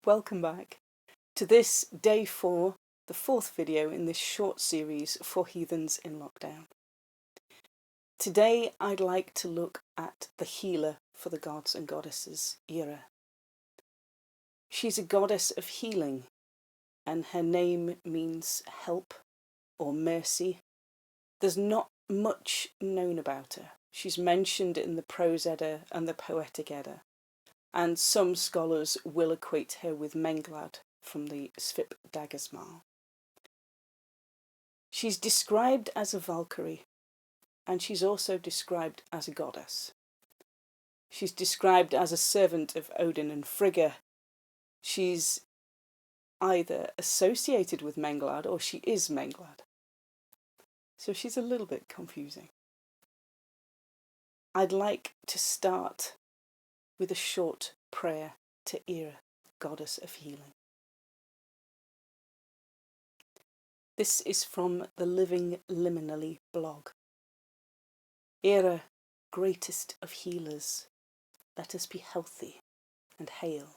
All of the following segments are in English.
welcome back to this day 4, the 4th video in this short series for heathens in lockdown. Today I'd like to look at the healer for the gods and goddesses era. She's a goddess of healing, and her name means help or mercy. There's not much known about her. She's mentioned in the Prose Edda and the Poetic Edda, and some scholars will equate her with Menglad from the Svipdagasmal. She's described as a Valkyrie, and she's also described as a goddess. She's described as a servant of Odin and Frigga. She's either associated with Menglad or she is Menglad. So she's a little bit confusing. I'd like to start with a short prayer to Ira, goddess of healing. This is from the Living Liminally blog. Ira, greatest of healers, let us be healthy and hale.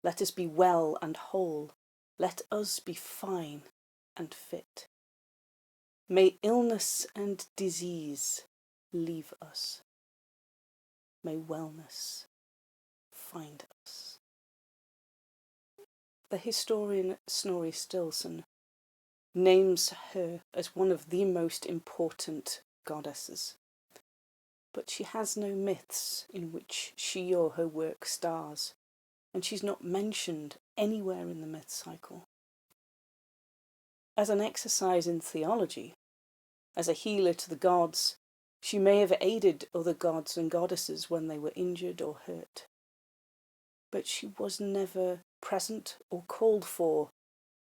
Let us be well and whole. Let us be fine and fit. May illness and disease leave us. May wellness find us. The historian Snorri Sturluson names her as one of the most important goddesses, but she has no myths in which she or her work stars, and she's not mentioned anywhere in the myth cycle. As an exercise in theology, as a healer to the gods, she may have aided other gods and goddesses when they were injured or hurt, but she was never present or called for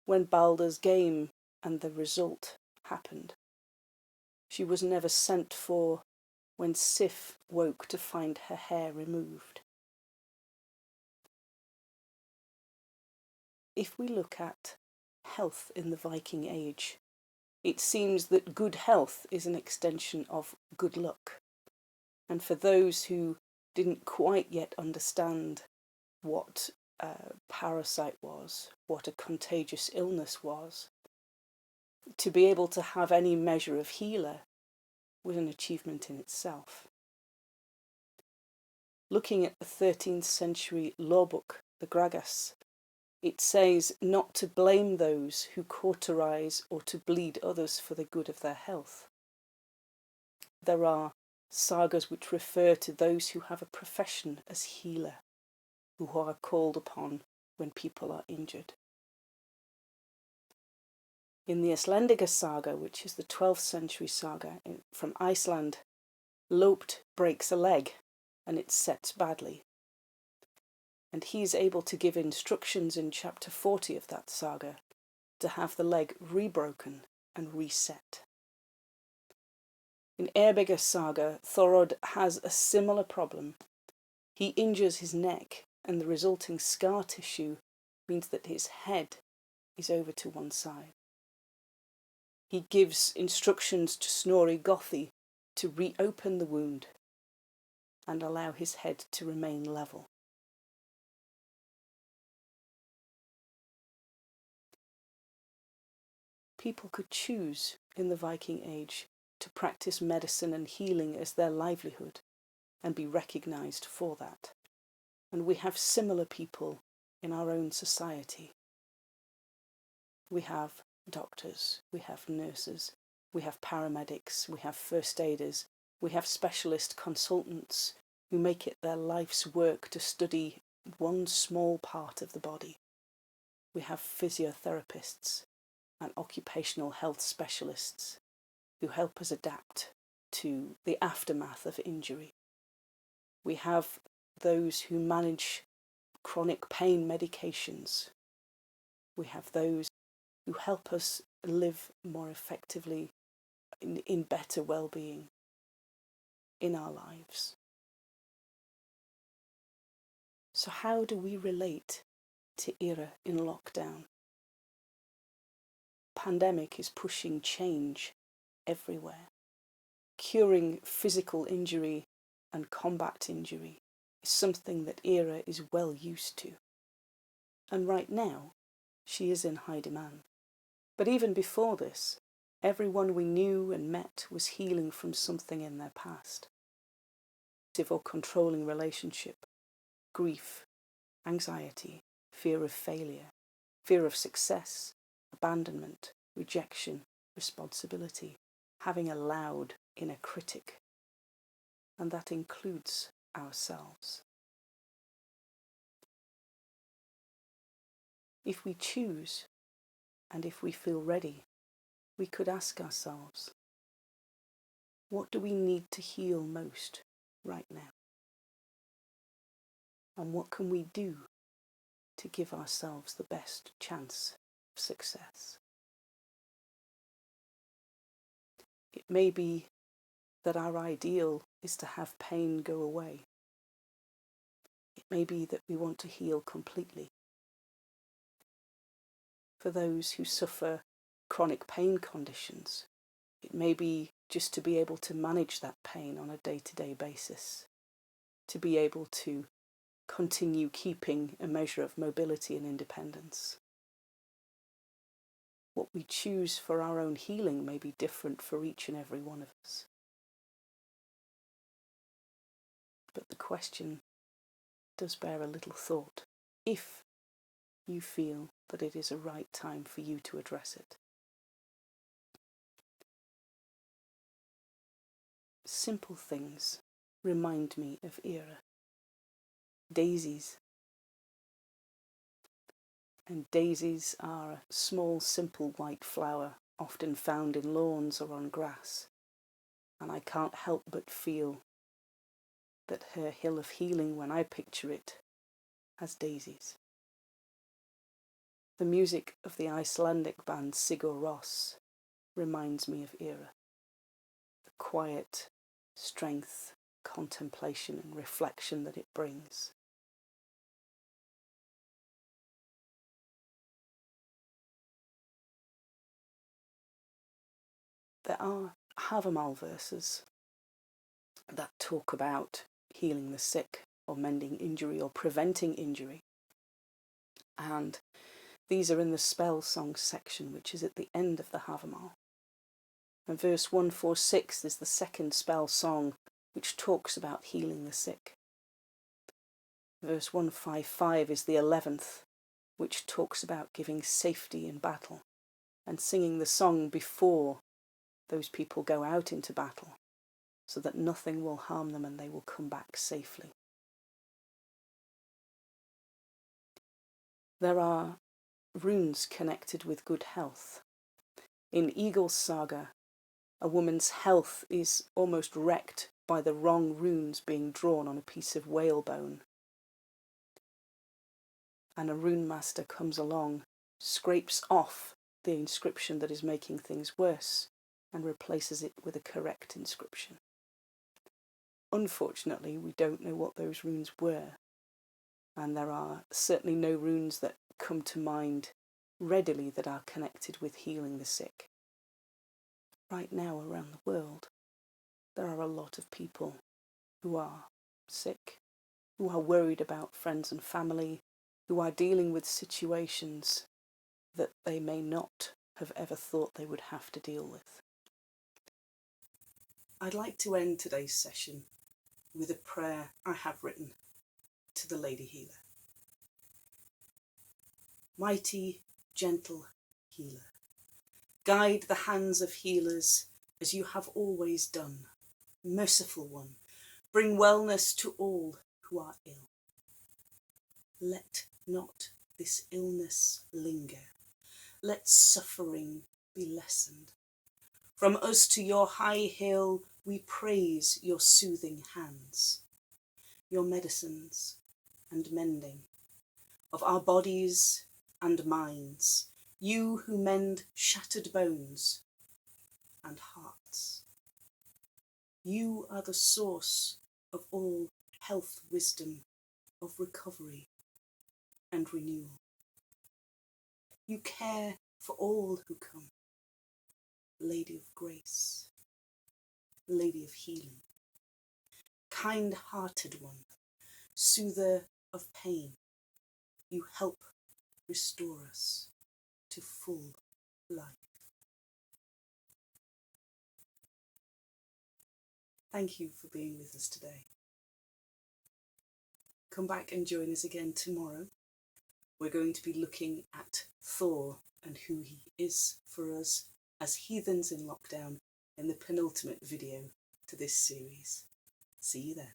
when Baldur's game and the result happened. She was never sent for when Sif woke to find her hair removed. If we look at health in the Viking Age, it seems that good health is an extension of good luck. And for those who didn't quite yet understand what a parasite was, what a contagious illness was, to be able to have any measure of healer was an achievement in itself. Looking at the 13th century law book, the Gragas, it says not to blame those who cauterize or to bleed others for the good of their health. There are sagas which refer to those who have a profession as healer, who are called upon when people are injured. In the Icelandica saga, which is the 12th century saga from Iceland, Lopt breaks a leg and it sets badly. And he's able to give instructions in chapter 40 of that saga to have the leg rebroken and reset. In Eyrbyggja saga, Thorod has a similar problem. He injures his neck, and the resulting scar tissue means that his head is over to one side. He gives instructions to Snorri Gothi to reopen the wound and allow his head to remain level. People could choose in the Viking Age to practice medicine and healing as their livelihood and be recognised for that. And we have similar people in our own society. We have doctors, we have nurses, we have paramedics, we have first aiders, we have specialist consultants who make it their life's work to study one small part of the body. We have physiotherapists and occupational health specialists who help us adapt to the aftermath of injury. We have those who manage chronic pain medications. We have those who help us live more effectively in better well-being in our lives. So how do we relate to Ira in lockdown? Pandemic is pushing change everywhere. Curing physical injury and combat injury is something that Ira is well used to. and right now she is in high demand. But even before this, everyone we knew and met was healing from something in their past. Or controlling relationship, grief, anxiety, fear of failure, fear of success, abandonment, rejection, responsibility, having a loud inner critic. And that includes ourselves. If we choose, and if we feel ready, we could ask ourselves, what do we need to heal most right now? And what can we do to give ourselves the best chance of success? It may be that our ideal is to have pain go away. It may be that we want to heal completely. For those who suffer chronic pain conditions, it may be just to be able to manage that pain on a day-to-day basis, to be able to continue keeping a measure of mobility and independence. What we choose for our own healing may be different for each and every one of us. But the question does bear a little thought, if you feel that it is a right time for you to address it. Simple things remind me of Era. Daisies. And daisies are a small, simple white flower, often found in lawns or on grass. And I can't help but feel that her hill of healing, when I picture it, has daisies. The music of the Icelandic band Sigur Rós reminds me of Era. The quiet strength, contemplation and reflection that it brings. There are Havamal verses that talk about healing the sick or mending injury or preventing injury. And these are in the spell song section, which is at the end of the Havamal. And verse 146 is the second spell song, which talks about healing the sick. Verse 155 is the 11th, which talks about giving safety in battle and singing the song before those people go out into battle, so that nothing will harm them and they will come back safely. There are runes connected with good health. In Eagle's saga, a woman's health is almost wrecked by the wrong runes being drawn on a piece of whalebone. And a rune master comes along, scrapes off the inscription that is making things worse, and replaces it with a correct inscription. Unfortunately, we don't know what those runes were, and there are certainly no runes that come to mind readily that are connected with healing the sick. Right now around the world, there are a lot of people who are sick, who are worried about friends and family, who are dealing with situations that they may not have ever thought they would have to deal with. I'd like to end today's session with a prayer I have written to the Lady Healer. Mighty, gentle healer, guide the hands of healers as you have always done. Merciful one, bring wellness to all who are ill. Let not this illness linger. Let suffering be lessened. From us to your high hill, we praise your soothing hands, your medicines and mending of our bodies and minds, you who mend shattered bones and hearts. You are the source of all health wisdom, of recovery and renewal. You care for all who come. Lady of grace, Lady of healing, kind-hearted one, soother of pain, you help restore us to full life. Thank you for being with us today. Come back and join us again tomorrow. We're going to be looking at Thor and who he is for us as heathens in lockdown in the penultimate video to this series. See you then.